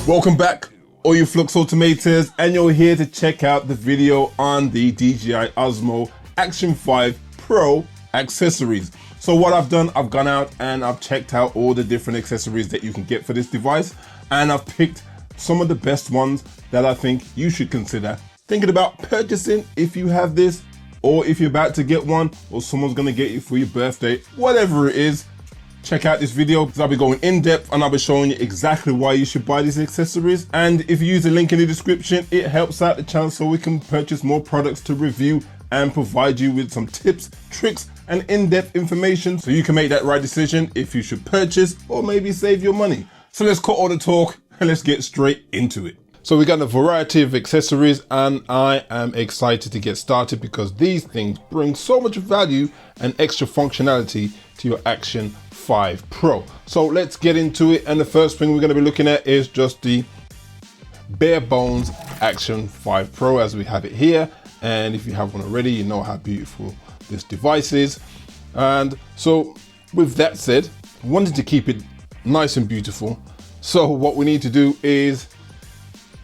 Welcome back, all you Flux automators, and you're here to check out the video on the DJI Osmo Action 5 Pro accessories. So what I've done, I've gone out and I've checked out all the different accessories that you can get for this device, and I've picked some of the best ones that I think you should consider thinking about purchasing if you have this, or if you're about to get one, or someone's gonna get you for your birthday, whatever it is. Check out this video because I'll be going in depth and I'll be showing you exactly why you should buy these accessories. And if you use the link in the description, it helps out the channel so we can purchase more products to review and provide you with some tips, tricks, and in-depth information so you can make that right decision if you should purchase or maybe save your money. So let's cut all the talk and let's get straight into it. So we got a variety of accessories and I am excited to get started because these things bring so much value and extra functionality to your Action 5 Pro. So let's get into it, and the first thing we're going to be looking at is just the bare bones Action 5 Pro as we have it here. And if you have one already, you know how beautiful this device is. And so with that said, I wanted to keep it nice and beautiful. So what we need to do is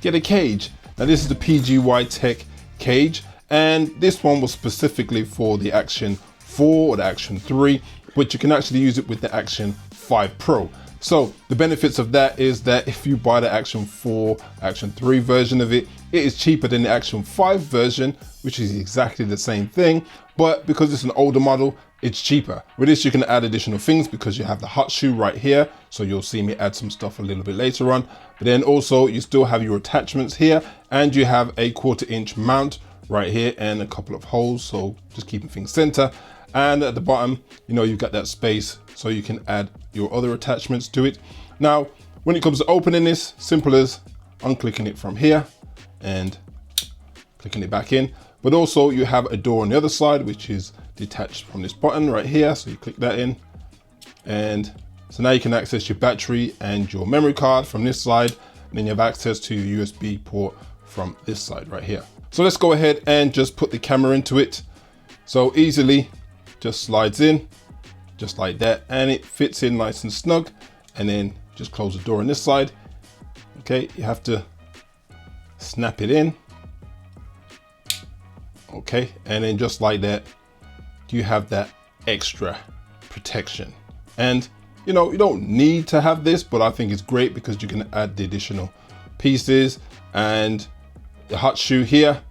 get a cage. Now this is the PGYTECH cage, and this one was specifically for the Action 4 or the Action 3, but you can actually use it with the Action 5 Pro. So the benefits of that is that if you buy the Action 4, Action 3 version of it, it is cheaper than the Action 5 version, which is exactly the same thing, but because it's an older model, it's cheaper. With this, you can add additional things because you have the hot shoe right here. So you'll see me add some stuff a little bit later on, but then also you still have your attachments here, and you have a 1/4 inch mount right here and a couple of holes. So just keeping things center. And at the bottom, you know, you've got that space so you can add your other attachments to it. Now, when it comes to opening this, simple as unclicking it from here and clicking it back in. But also you have a door on the other side, which is detached from this button right here. So you click that in, and so now you can access your battery and your memory card from this side. And then you have access to your USB port from this side right here. So let's go ahead and just put the camera into it. So easily just slides in just like that, and it fits in nice and snug. And then just close the door on this side. Okay, you have to snap it in. Okay, and then just like that, you have that extra protection. And you know, you don't need to have this, but I think it's great because you can add the additional pieces and the hot shoe here,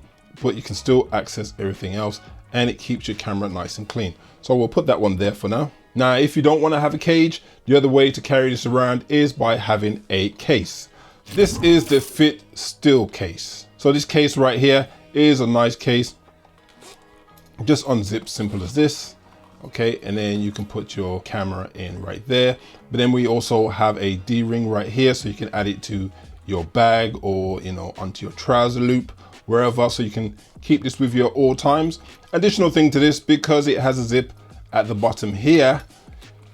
but you can still access everything else, and it keeps your camera nice and clean. So we'll put that one there for now. Now, if you don't want to have a cage, the other way to carry this around is by having a case. This is the FiTSTILL case. So this case right here is a nice case. Just unzip, simple as this. Okay, and then you can put your camera in right there. But then we also have a D-ring right here, so you can add it to your bag or, you know, onto your trouser loop, wherever, so you can keep this with you at all times. Additional thing to this, because it has a zip at the bottom here,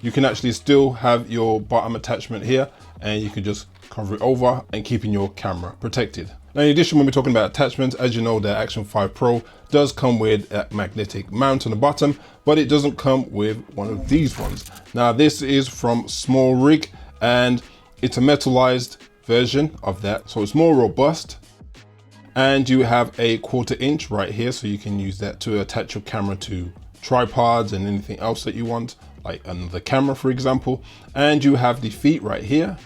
you can actually still have your bottom attachment here, and you can just cover it over and keeping your camera protected. Now, in addition, when we're talking about attachments, as you know, the Action 5 Pro does come with a magnetic mount on the bottom, but it doesn't come with one of these ones. Now, this is from SmallRig, and it's a metallized version of that, so it's more robust. And you have a 1/4 inch right here, so you can use that to attach your camera to tripods and anything else that you want, like another camera, for example. And you have the feet right here,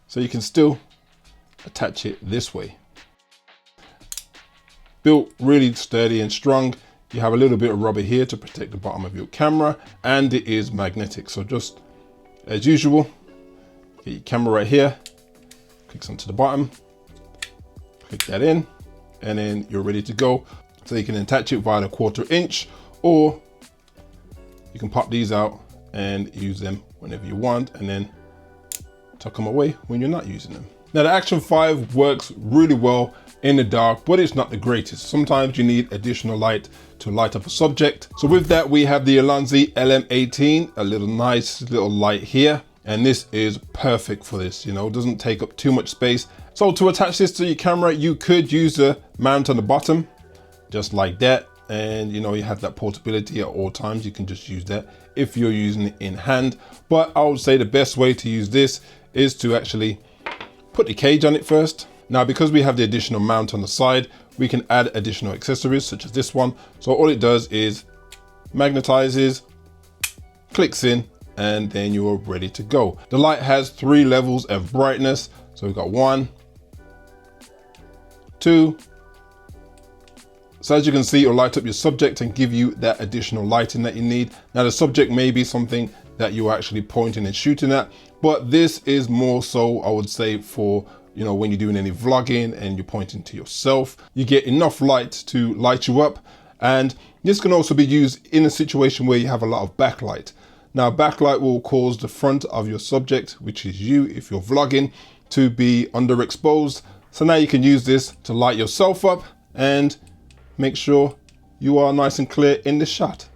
so you can still attach it this way. Built really sturdy and strong. You have a little bit of rubber here to protect the bottom of your camera, and it is magnetic. So just as usual, get your camera right here, clicks onto the bottom, click that in, and then you're ready to go. So you can attach it via the 1/4 inch, or you can pop these out and use them whenever you want, and then tuck them away when you're not using them. Now, the Action 5 works really well in the dark, but it's not the greatest. Sometimes you need additional light to light up a subject. So with that, we have the Ulanzi LM18, a little nice little light here. And this is perfect for this, you know, it doesn't take up too much space. So to attach this to your camera, you could use the mount on the bottom, just like that. And you know, you have that portability at all times. You can just use that if you're using it in hand. But I would say the best way to use this is to actually put the cage on it first. Now, because we have the additional mount on the side, we can add additional accessories such as this one. So all it does is magnetizes, clicks in, and then you're ready to go. The light has 3 levels of brightness. So we've got 1, 2. So as you can see, it'll light up your subject and give you that additional lighting that you need. Now the subject may be something that you're actually pointing and shooting at, but this is more so, I would say, for, you know, when you're doing any vlogging and you're pointing to yourself, you get enough light to light you up. And this can also be used in a situation where you have a lot of backlight. Now, backlight will cause the front of your subject, which is you if you're vlogging, to be underexposed. So now you can use this to light yourself up and make sure you are nice and clear in the shot.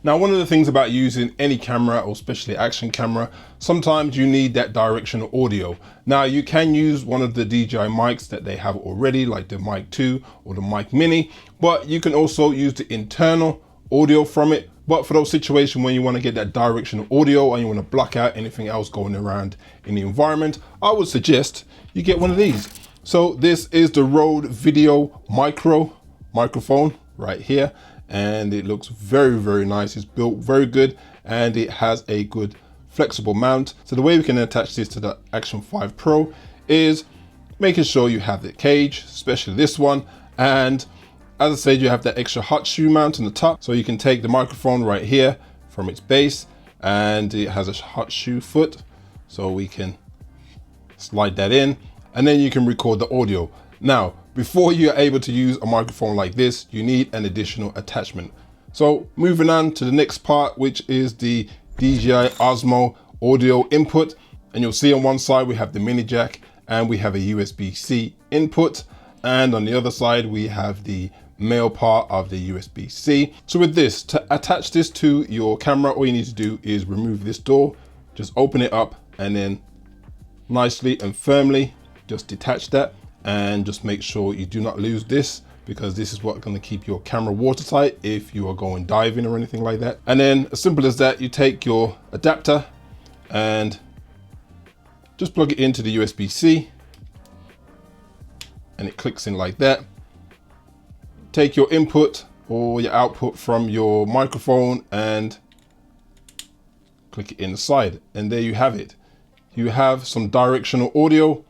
Now, one of the things about using any camera, or especially action camera, sometimes you need that directional audio. Now, you can use one of the DJI mics that they have already, like the Mic 2 or the Mic Mini, but you can also use the internal audio from it. But for those situations when you want to get that directional audio and you want to block out anything else going around in the environment, I would suggest you get one of these. So this is the Rode VideoMicro microphone right here, and it looks very, very nice. It's built very good and it has a good flexible mount. So the way we can attach this to the Action 5 Pro is making sure you have the cage, especially this one, and as I said, you have that extra hot shoe mount on the top, so you can take the microphone right here from its base, and it has a hot shoe foot, so we can slide that in, and then you can record the audio. Now, before you're able to use a microphone like this, you need an additional attachment. So moving on to the next part, which is the DJI Osmo audio input, and you'll see on one side we have the mini jack and we have a USB-C input, and on the other side we have the male part of the USB-C. So with this, to attach this to your camera, all you need to do is remove this door, just open it up, and then nicely and firmly just detach that, and just make sure you do not lose this, because this is what's going to keep your camera watertight if you are going diving or anything like that. And then as simple as that, you take your adapter and just plug it into the USB-C, and it clicks in like that. Take your input or your output from your microphone and click it inside, and there you have it. You have some directional audio,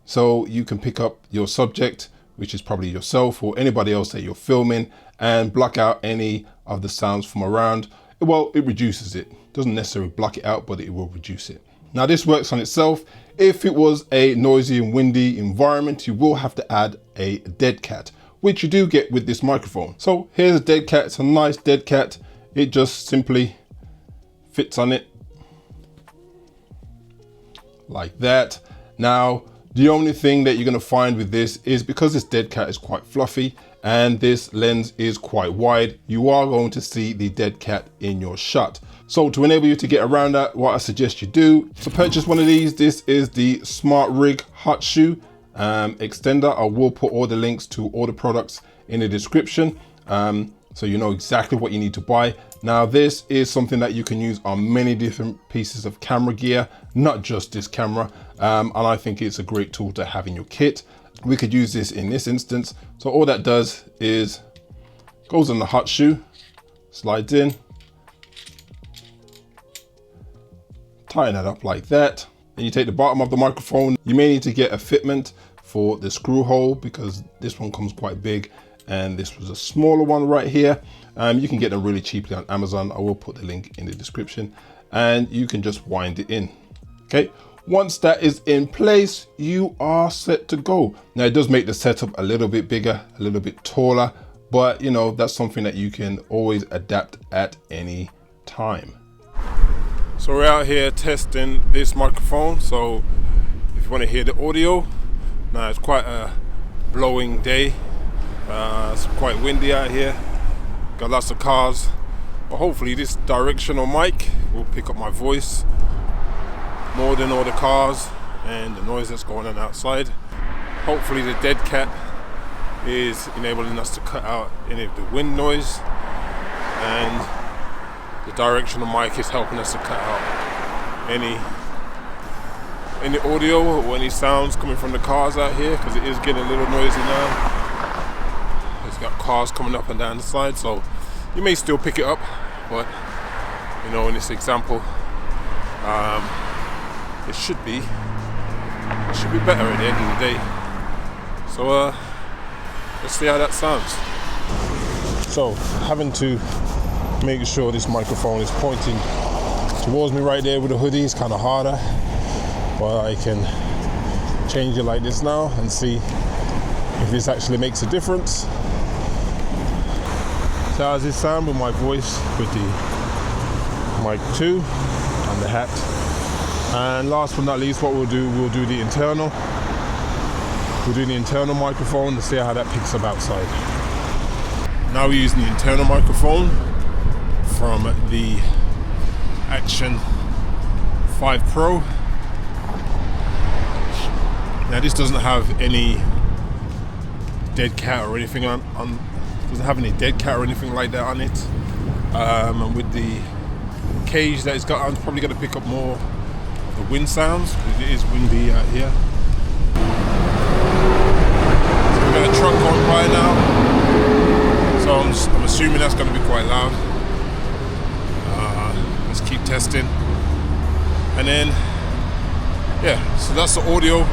so you can pick up your subject, which is probably yourself or anybody else that you're filming, and block out any of the sounds from around. Well, it reduces it. Doesn't necessarily block it out, but it will reduce it. Now this works on itself. If it was a noisy and windy environment, you will have to add a dead cat, which you do get with this microphone. So here's a dead cat. It's a nice dead cat. It just simply fits on it like that. Now, the only thing that you're going to find with this is, because this dead cat is quite fluffy and this lens is quite wide, you are going to see the dead cat in your shot. So to enable you to get around that, what I suggest you do, to purchase one of these, this is the SmallRig hot shoe extender. I will put all the links to all the products in the description, so you know exactly what you need to buy. Now this is something that you can use on many different pieces of camera gear, not just this camera, and I think it's a great tool to have in your kit. We could use this in this instance. So all that does is goes on the hot shoe, slides in, tighten that up like that, and you take the bottom of the microphone. You may need to get a fitment for the screw hole, because this one comes quite big and this was a smaller one right here. You can get them really cheaply on Amazon. I will put the link in the description, and you can just wind it in. Okay, once that is in place, you are set to go. Now it does make the setup a little bit bigger, a little bit taller, but you know, that's something that you can always adapt at any time. So we're out here testing this microphone. So if you want to hear the audio, now it's quite a blowing day. It's quite windy out here. Got lots of cars, but hopefully this directional mic will pick up my voice more than all the cars and the noise that's going on outside. Hopefully the dead cat is enabling us to cut out any of the wind noise, and the directional mic is helping us to cut out any any audio or any sounds coming from the cars out here, because it is getting a little noisy now. It's got cars coming up and down the side, so you may still pick it up, but you know, in this example, it should be better at the end of the day. So let's see how that sounds. So having to make sure this microphone is pointing towards me right there with the hoodie is kind of harder, but I can change it like this now and see if this actually makes a difference. So how's this sound with my voice with the mic 2 and the hat? And last but not least, what we'll do the internal. We'll do the internal microphone to see how that picks up outside. Now we're using the internal microphone from the Action 5 Pro. Now this doesn't have any dead cat or anything doesn't have any dead cat or anything like that on it. And with the cage that it's got on, it's probably going to pick up more of the wind sounds because it is windy out here. So we've got a truck going by now, so I'm assuming that's going to be quite loud. Let's keep testing, and then yeah, so that's the audio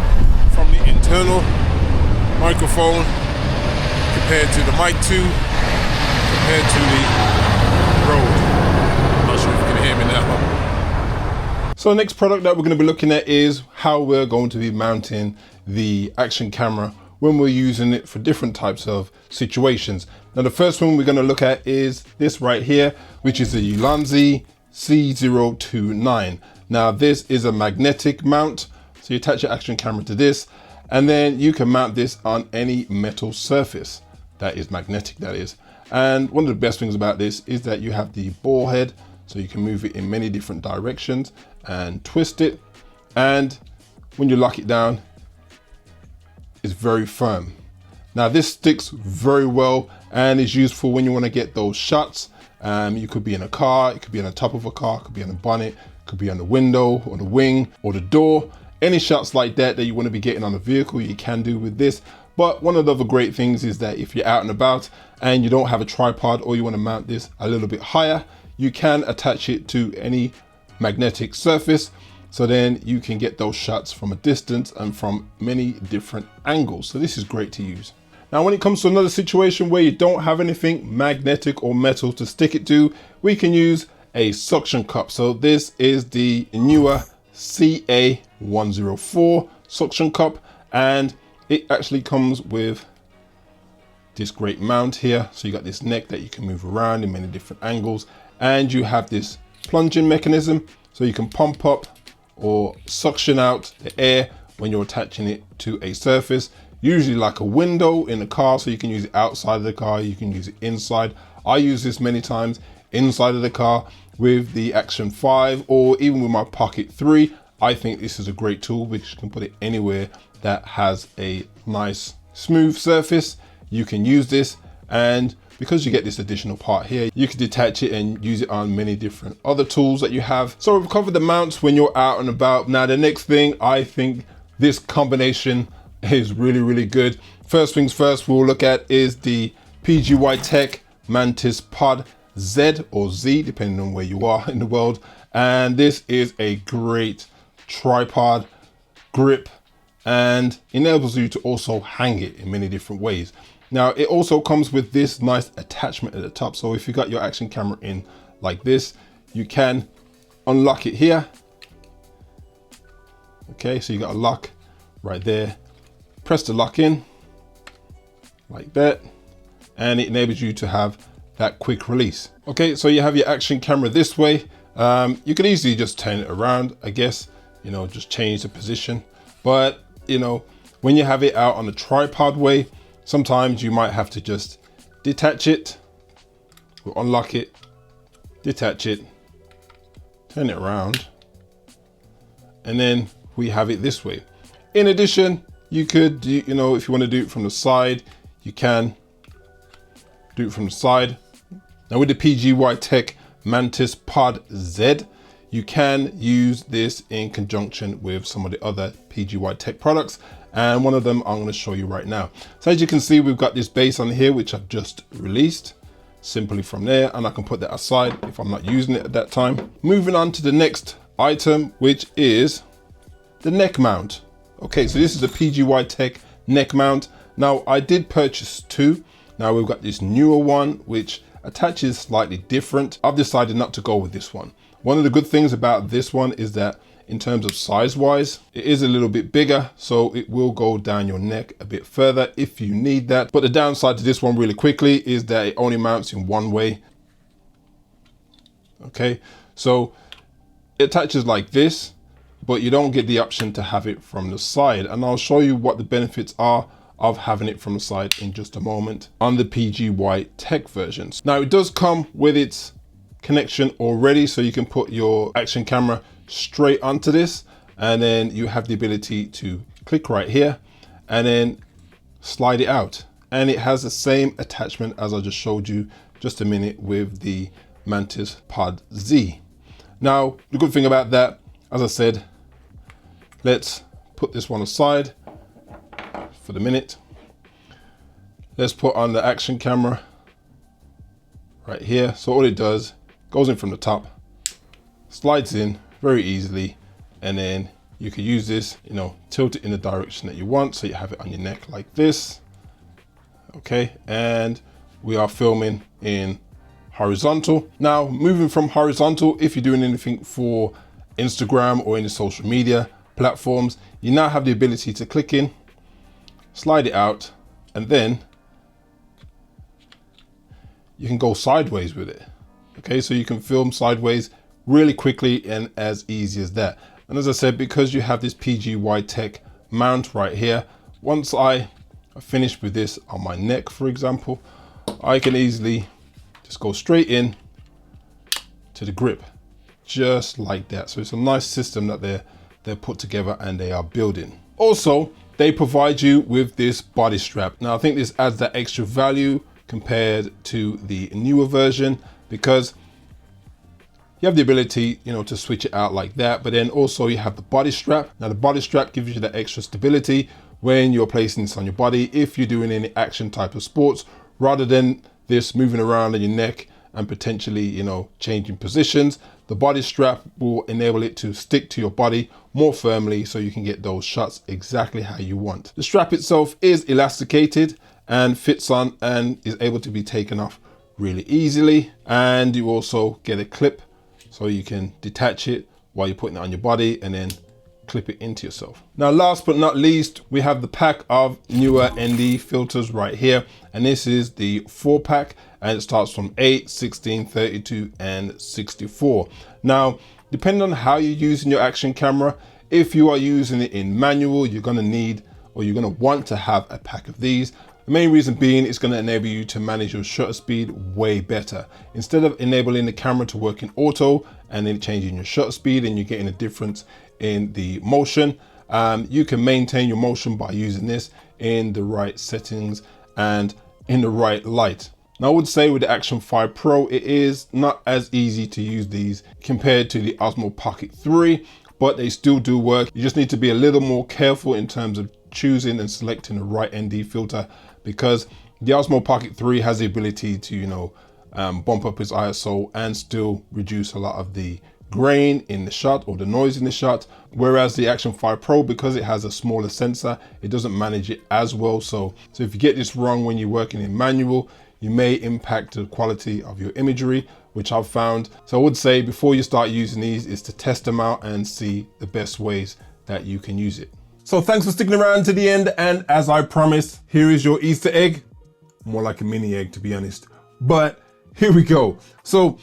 from the internal microphone compared to the mic 2 compared to the Rode. I'm not sure if you can hear me now. So the next product that we're going to be looking at is how we're going to be mounting the Action camera when we're using it for different types of situations. Now the first one we're going to look at is this right here, which is the Ulanzi C029. Now this is a magnetic mount, so you attach your Action camera to this, and then you can mount this on any metal surface that is magnetic, that is. And one of the best things about this is that you have the ball head, so you can move it in many different directions and twist it, and when you lock it down, it's very firm. Now this sticks very well and is useful when you want to get those shots. You could be in a car, it could be on the top of a car, it could be on the bonnet, it could be on the window or the wing or the door. Any shots like that you want to be getting on a vehicle, you can do with this. But one of the other great things is that if you're out and about and you don't have a tripod, or you want to mount this a little bit higher, you can attach it to any magnetic surface. So then you can get those shots from a distance and from many different angles. So this is great to use. Now, when it comes to another situation where you don't have anything magnetic or metal to stick it to, we can use a suction cup. So this is the NEEWER CA104 suction cup, and it actually comes with this great mount here. So you got this neck that you can move around in many different angles, and you have this plunging mechanism, so you can pump up or suction out the air when you're attaching it to a surface, usually like a window in a car. So you can use it outside of the car, you can use it inside. I use this many times inside of the car with the Action 5 or even with my Pocket 3. I think this is a great tool because you can put it anywhere that has a nice smooth surface. You can use this, and because you get this additional part here, you can detach it and use it on many different other tools that you have. So we've covered the mounts when you're out and about. Now the next thing, I think this combination is really, really good. First things first we'll look at is the PGYTECH MantisPod Z or Z, depending on where you are in the world. And this is a great tripod grip and enables you to also hang it in many different ways. Now it also comes with this nice attachment at the top. So if you got your Action camera in like this, you can unlock it here. Okay, so you got a lock right there. Press the lock in like that, and it enables you to have that quick release. Okay, so you have your Action camera this way. You could easily just turn it around, I guess, you know, just change the position. But you know, when you have it out on the tripod way, sometimes you might have to just detach it, or unlock it, detach it, turn it around, and then we have it this way. In addition, you could do, you know, if you want to do it from the side, you can do it from the side. Now with the PGYTECH MantisPod Z, you can use this in conjunction with some of the other PGYTECH products. And one of them I'm going to show you right now. So as you can see, we've got this base on here, which I've just released simply from there, and I can put that aside if I'm not using it at that time. Moving on to the next item, which is the neck mount. Okay, so this is a PGYTECH neck mount. Now I did purchase two. Now we've got this newer one, which attaches slightly different. I've decided not to go with this one. One of the good things about this one is that in terms of size wise, it is a little bit bigger, so it will go down your neck a bit further if you need that. But the downside to this one really quickly is that it only mounts in one way. Okay, so it attaches like this, but you don't get the option to have it from the side. And I'll show you what the benefits are of having it from the side in just a moment on the PGYTECH versions. Now it does come with its connection already, so you can put your action camera straight onto this, and then you have the ability to click right here and then slide it out. And it has the same attachment as I just showed you just a minute with the MantisPod Z. Now, the good thing about that, as I said, let's put this one aside for the minute. Let's put on the action camera right here. So all it does, goes in from the top, slides in very easily, and then you can use this, you know, tilt it in the direction that you want, so you have it on your neck like this. Okay, and we are filming in horizontal. Now, moving from horizontal, if you're doing anything for Instagram or any social media platforms, you now have the ability to click in, slide it out, and then you can go sideways with it. Okay, so you can film sideways really quickly and as easy as that. And as I said, because you have this PGYTECH mount right here, once I finish with this on my neck, for example, I can easily just go straight in to the grip, just like that. So it's a nice system that they're put together and they are building. Also, they provide you with this body strap. Now I think this adds that extra value compared to the newer version, because you have the ability, you know, to switch it out like that, but then also you have the body strap. Now the body strap gives you that extra stability when you're placing this on your body, if you're doing any action type of sports, rather than this moving around on your neck and potentially, you know, changing positions. The body strap will enable it to stick to your body more firmly, so you can get those shots exactly how you want. The strap itself is elasticated and fits on and is able to be taken off really easily. And you also get a clip, so you can detach it while you're putting it on your body and then clip it into yourself. Now, last but not least, we have the pack of NEEWER ND filters right here. And this is the 4-pack, and it starts from 8, 16, 32, and 64. Now, depending on how you're using your action camera, if you are using it in manual, you're gonna need, or you're gonna want to have a pack of these. The main reason being, it's going to enable you to manage your shutter speed way better. Instead of enabling the camera to work in auto and then changing your shutter speed and you're getting a difference in the motion, you can maintain your motion by using this in the right settings and in the right light. Now I would say with the Action 5 Pro, it is not as easy to use these compared to the Osmo Pocket 3, but they still do work. You just need to be a little more careful in terms of choosing and selecting the right ND filter, because the Osmo Pocket 3 has the ability to, you know, bump up its ISO and still reduce a lot of the grain in the shot or the noise in the shot. Whereas the Action 5 Pro, because it has a smaller sensor, it doesn't manage it as well. So if you get this wrong when you're working in manual, you may impact the quality of your imagery, which I've found. So I would say before you start using these is to test them out and see the best ways that you can use it. So thanks for sticking around to the end, and as I promised, here is your Easter egg. More like a mini egg, to be honest, but here we go. So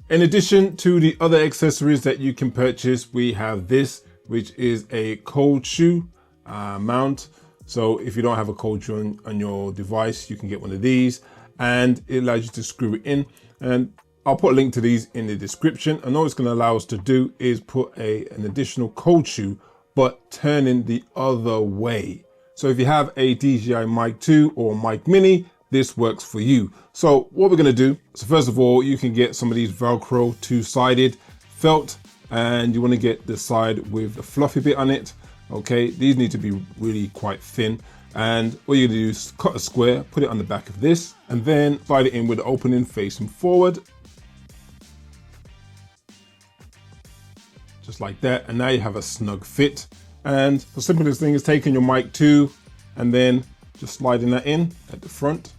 in addition to the other accessories that you can purchase, we have this, which is a cold shoe mount. So if you don't have a cold shoe on your device, you can get one of these, and it allows you to screw it in. And I'll put a link to these in the description. And all it's going to allow us to do is put an additional cold shoe, but turning the other way. So if you have a DJI Mic 2 or Mic Mini, this works for you. So what we're gonna do, so first of all, you can get some of these Velcro two-sided felt and you want to get the side with the fluffy bit on it. Okay, these need to be really quite thin, and what you're gonna do is cut a square, put it on the back of this, and then slide it in with the opening facing forward. Just like that, and now you have a snug fit. And the simplest thing is taking your mic 2 and then just sliding that in at the front,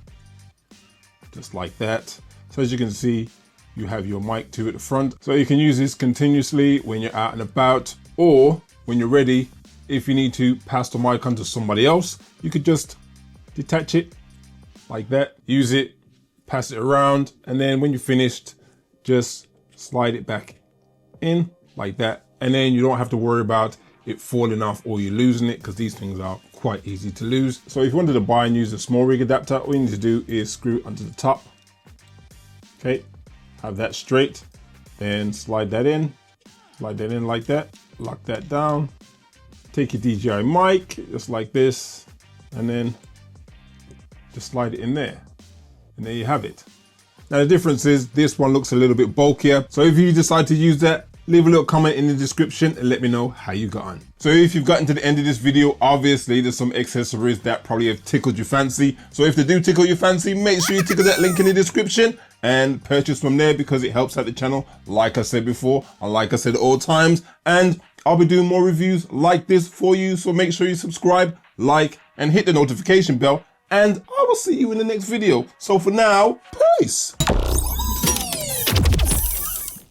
just like that. So as you can see, you have your mic 2 at the front. So you can use this continuously when you're out and about, or when you're ready, if you need to pass the mic on to somebody else, you could just detach it like that, use it, pass it around, and then when you're finished, just slide it back in like that. And then you don't have to worry about it falling off or you losing it, because these things are quite easy to lose. So if you wanted to buy and use a SmallRig adapter, all you need to do is screw it onto the top. Okay, have that straight, then slide that in like that, lock that down, take your DJI mic just like this, and then just slide it in there, and there you have it. Now the difference is this one looks a little bit bulkier, so if you decide to use that, leave a little comment in the description and let me know how you got on. So if you've gotten to the end of this video, obviously there's some accessories that probably have tickled your fancy. So if they do tickle your fancy, make sure you tickle that link in the description and purchase from there, because it helps out the channel, like I said before, and like I said at all times. And I'll be doing more reviews like this for you, so make sure you subscribe, like, and hit the notification bell, and I will see you in the next video. So for now, peace.